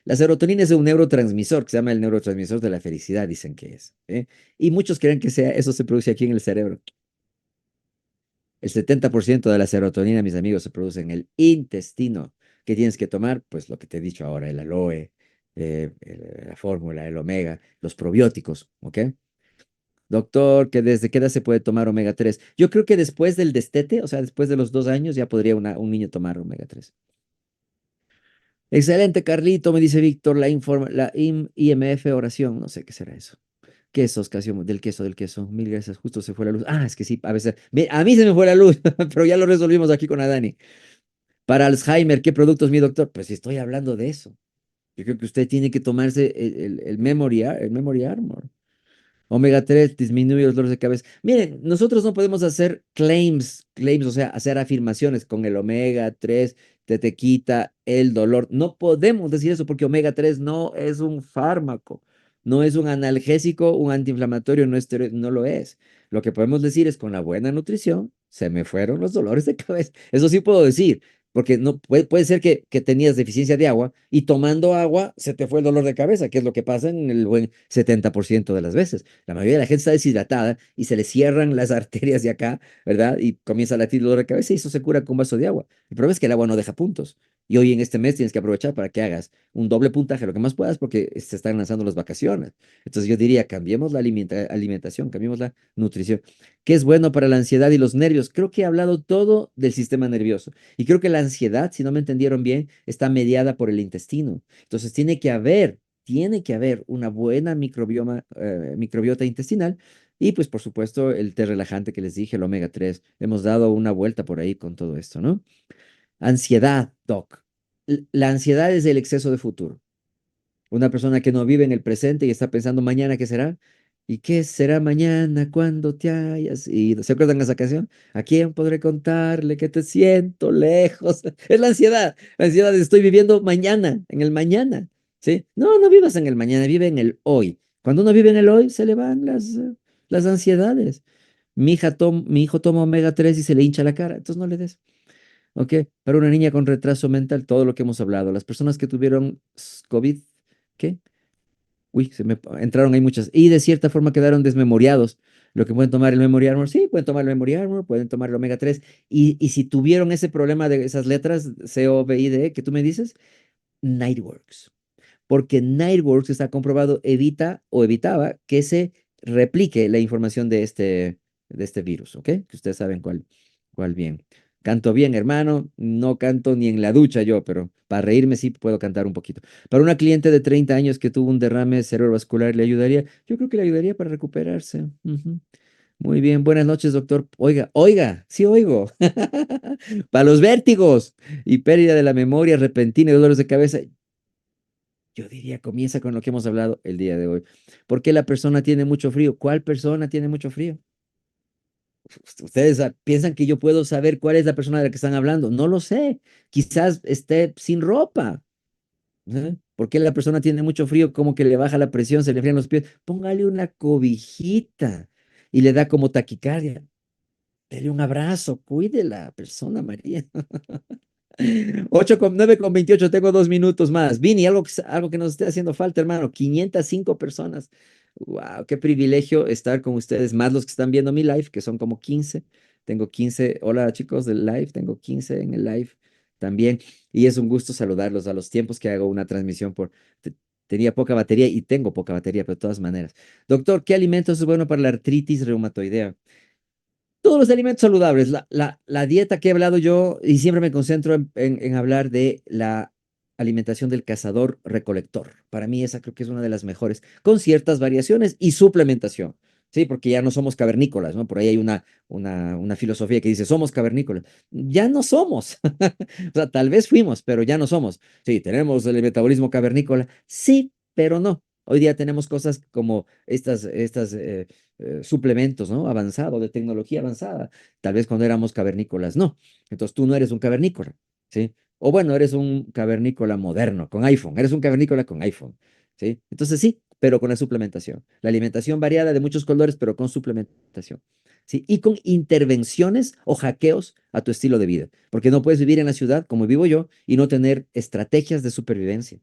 La serotonina es un neurotransmisor que se llama el neurotransmisor de la felicidad, dicen que es. ¿Eh? Y muchos creen que eso se produce aquí en el cerebro. El 70% de la serotonina, mis amigos, se produce en el intestino. ¿Qué tienes que tomar? Pues lo que te he dicho ahora, el aloe, la fórmula, el omega, los probióticos, ¿ok? Doctor, ¿que desde qué edad se puede tomar omega 3? Yo creo que después del destete, o sea, después de los 2 años, ya podría un niño tomar omega 3. Excelente, Carlito, me dice Víctor, IMF oración, no sé qué será eso. Quesos, del queso. Mil gracias, justo se fue la luz. Es que sí, a veces, a mí se me fue la luz, pero ya lo resolvimos aquí con Adani. Para Alzheimer, ¿qué productos, mi doctor? Pues estoy hablando de eso. Yo creo que usted tiene que tomarse el Memory Armor. Omega 3 disminuye los dolores de cabeza. Miren, nosotros no podemos hacer claims, o sea, hacer afirmaciones con el omega 3 te quita el dolor. No podemos decir eso porque omega 3 no es un fármaco, no es un analgésico, un antiinflamatorio, no lo es. Lo que podemos decir es con la buena nutrición, se me fueron los dolores de cabeza. Eso sí puedo decir. Porque no puede ser que tenías deficiencia de agua y tomando agua se te fue el dolor de cabeza, que es lo que pasa en el buen 70% de las veces. La mayoría de la gente está deshidratada y se le cierran las arterias de acá, ¿verdad? Y comienza a latir el dolor de cabeza y eso se cura con un vaso de agua. El problema es que el agua no deja puntos. Y hoy en este mes tienes que aprovechar para que hagas un doble puntaje, lo que más puedas, porque se están lanzando las vacaciones. Entonces yo diría, cambiemos la alimentación, cambiemos la nutrición. ¿Qué es bueno para la ansiedad y los nervios? Creo que he hablado todo del sistema nervioso. Y creo que la ansiedad, si no me entendieron bien, está mediada por el intestino. Entonces tiene que haber una buena microbiota intestinal y pues por supuesto el té relajante que les dije, el omega 3. Hemos dado una vuelta por ahí con todo esto, ¿no? Ansiedad, Doc. La ansiedad es el exceso de futuro. Una persona que no vive en el presente y está pensando mañana qué será. ¿Y qué será mañana cuando te hayas ido? ¿Se acuerdan de esa canción? ¿A quién podré contarle que te siento lejos? Es la ansiedad. La ansiedad es estoy viviendo mañana, en el mañana. ¿Sí? No, no vivas en el mañana, vive en el hoy. Cuando uno vive en el hoy, se le van las ansiedades. Mi hijo toma omega 3 y se le hincha la cara, entonces no le des. ¿Ok? Para una niña con retraso mental, todo lo que hemos hablado. Las personas que tuvieron COVID, ¿qué? Uy, entraron ahí muchas. Y de cierta forma quedaron desmemoriados. Lo que pueden tomar el Memory Armor, sí, pueden tomar el Memory Armor, pueden tomar el omega 3. Y si tuvieron ese problema de esas letras, C, O, B, I, D, que tú me dices, Nightworks. Porque Nightworks está comprobado, evita o evitaba que se replique la información de este virus, ¿ok? Que ustedes saben cuál bien. Canto bien, hermano, no canto ni en la ducha yo, pero para reírme sí puedo cantar un poquito. Para una cliente de 30 años que tuvo un derrame cerebrovascular, ¿le ayudaría? Yo creo que le ayudaría para recuperarse. Ujú. Muy bien, buenas noches, doctor. Oiga, oiga, sí oigo. Para los vértigos y pérdida de la memoria repentina y dolores de cabeza, yo diría, comienza con lo que hemos hablado el día de hoy. ¿Por qué la persona tiene mucho frío? ¿Cuál persona tiene mucho frío? Ustedes piensan que yo puedo saber cuál es la persona de la que están hablando. No lo sé. Quizás esté sin ropa. ¿Eh? ¿Por qué la persona tiene mucho frío? Como que le baja la presión, se le frían los pies. Póngale una cobijita y le da como taquicardia. Dele un abrazo, cuide la persona, María. 9:28, tengo 2 minutos más. Vini, algo que nos esté haciendo falta, hermano. 505 personas. Wow, qué privilegio estar con ustedes, más los que están viendo mi live, que son como 15. Tengo 15. Hola, chicos del live. Tengo 15 en el live también. Y es un gusto saludarlos a los tiempos que hago una transmisión tenía poca batería y tengo poca batería, pero de todas maneras. Doctor, ¿qué alimentos es bueno para la artritis reumatoidea? Todos los alimentos saludables, la dieta que he hablado yo, y siempre me concentro en hablar de la alimentación del cazador-recolector. Para mí esa creo que es una de las mejores, con ciertas variaciones y suplementación, ¿sí? Porque ya no somos cavernícolas, ¿no? Por ahí hay una filosofía que dice, somos cavernícolas. Ya no somos. O sea, tal vez fuimos, pero ya no somos. Sí, tenemos el metabolismo cavernícola, sí, pero no. Hoy día tenemos cosas como estas suplementos, ¿no? Avanzado, de tecnología avanzada. Tal vez cuando éramos cavernícolas, no. Entonces tú no eres un cavernícola, ¿sí? O bueno, eres un cavernícola moderno, con iPhone. Eres un cavernícola con iPhone, ¿sí? Entonces sí, pero con la suplementación. La alimentación variada de muchos colores, pero con suplementación, ¿sí? Y con intervenciones o hackeos a tu estilo de vida. Porque no puedes vivir en la ciudad como vivo yo y no tener estrategias de supervivencia.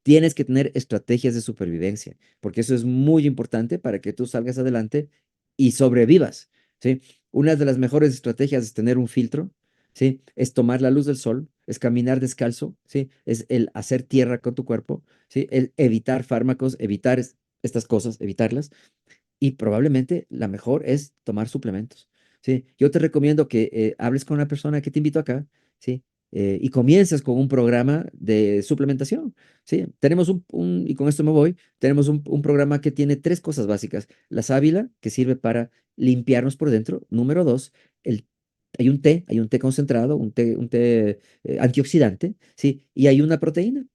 Tienes que tener estrategias de supervivencia, porque eso es muy importante para que tú salgas adelante y sobrevivas, ¿sí? Una de las mejores estrategias es tener un filtro, ¿sí? Es tomar la luz del sol, es caminar descalzo, ¿sí? Es el hacer tierra con tu cuerpo, ¿sí? El evitar fármacos, evitar estas cosas, evitarlas. Y probablemente la mejor es tomar suplementos, ¿sí? Yo te recomiendo que hables con la persona que te invito acá, ¿sí? Y comiences con un programa de suplementación, ¿sí? Tenemos y con esto me voy, tenemos un programa que tiene tres cosas básicas. La sábila, que sirve para limpiarnos por dentro. Número dos, el, hay un té concentrado, un té antioxidante, ¿sí? Y hay una proteína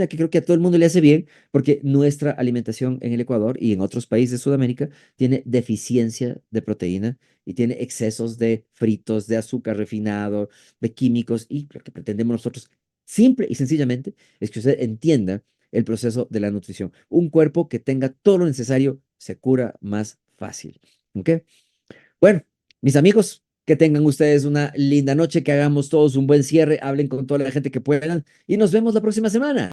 que creo que a todo el mundo le hace bien porque nuestra alimentación en el Ecuador y en otros países de Sudamérica tiene deficiencia de proteína y tiene excesos de fritos, de azúcar refinado, de químicos, y lo que pretendemos nosotros, simple y sencillamente, es que usted entienda el proceso de la nutrición. Un cuerpo que tenga todo lo necesario se cura más fácil. ¿Ok? Bueno, mis amigos, que tengan ustedes una linda noche, que hagamos todos un buen cierre, hablen con toda la gente que puedan y nos vemos la próxima semana.